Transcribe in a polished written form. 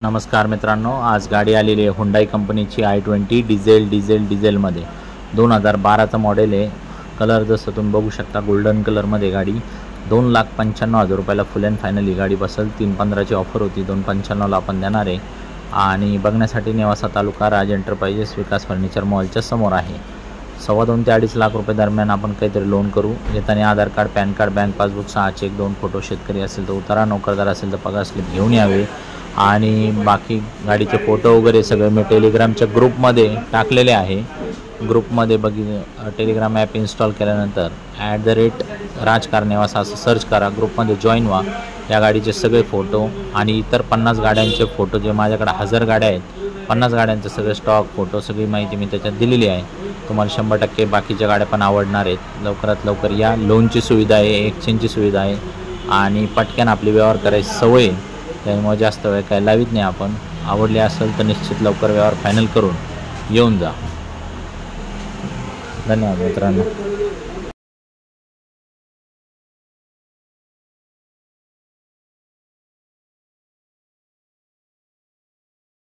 नमस्कार मित्रांनो, आज गाडी आलेली आहे हुंडाई कंपनीची i20 डिझेलमध्ये 2012चं मॉडेल आहे। कलर जसं तुम्ही बघू शकता गोल्डन कलरमध्ये गाडी 2,95,000 रुपयाला फुल अँड फायनल ही गाडी बसेल। 315ची ऑफर होती, 295ला आपण देणार आहे। आणि बघण्यासाठी नेवासा तालुका राज एंटरप्राइजेस विकास फर्निचर मॉलच्या समोर आहे। 2.25 ते 2.5 लाख रुपये दरम्यान आपण काहीतरी लोन करू। येताना Aadhaar card, PAN card, bank passbook, 6 cheque, 2 photo, शेतकरी असेल तर उतारा, नोकरदार असेल तर पगार स्लिप घेऊन यावे। आणि बाकी गाडीचे फोटो वगैरे सगळे मी टेलिग्रामच्या ग्रुपमध्ये टाकलेले आहे। ग्रुपमध्ये टेलिग्राम ॲप इन्स्टॉल केल्यानंतर @राजकार नेवासा असं सर्च करा, ग्रुपमध्ये जॉईन व्हा। या गाडीचे सगळे फोटो आणि इतर 50 गाड्यांचे फोटो, जे माझ्याकडे 1000 गाड्या आहेत, 50 गाड्यांचे सगळे स्टॉक फोटो, सगळी माहिती मी त्याच्यात दिलेली आहे। तुम्हाला 100% बाकीच्या गाड्या पण आवडणार आहेत। लवकरात लवकर या। लोनची सुविधा आहे, एक्सचेंजची सुविधा आहे आणि पटकन आपली व्यवहार करायची सवय आहे, त्यामुळे जास्त वेळ काय लावित नाही आपण। आवडले असेल तर निश्चित लवकर व्यवहार फायनल करून येऊन जा। धन्यवाद मित्रांनो।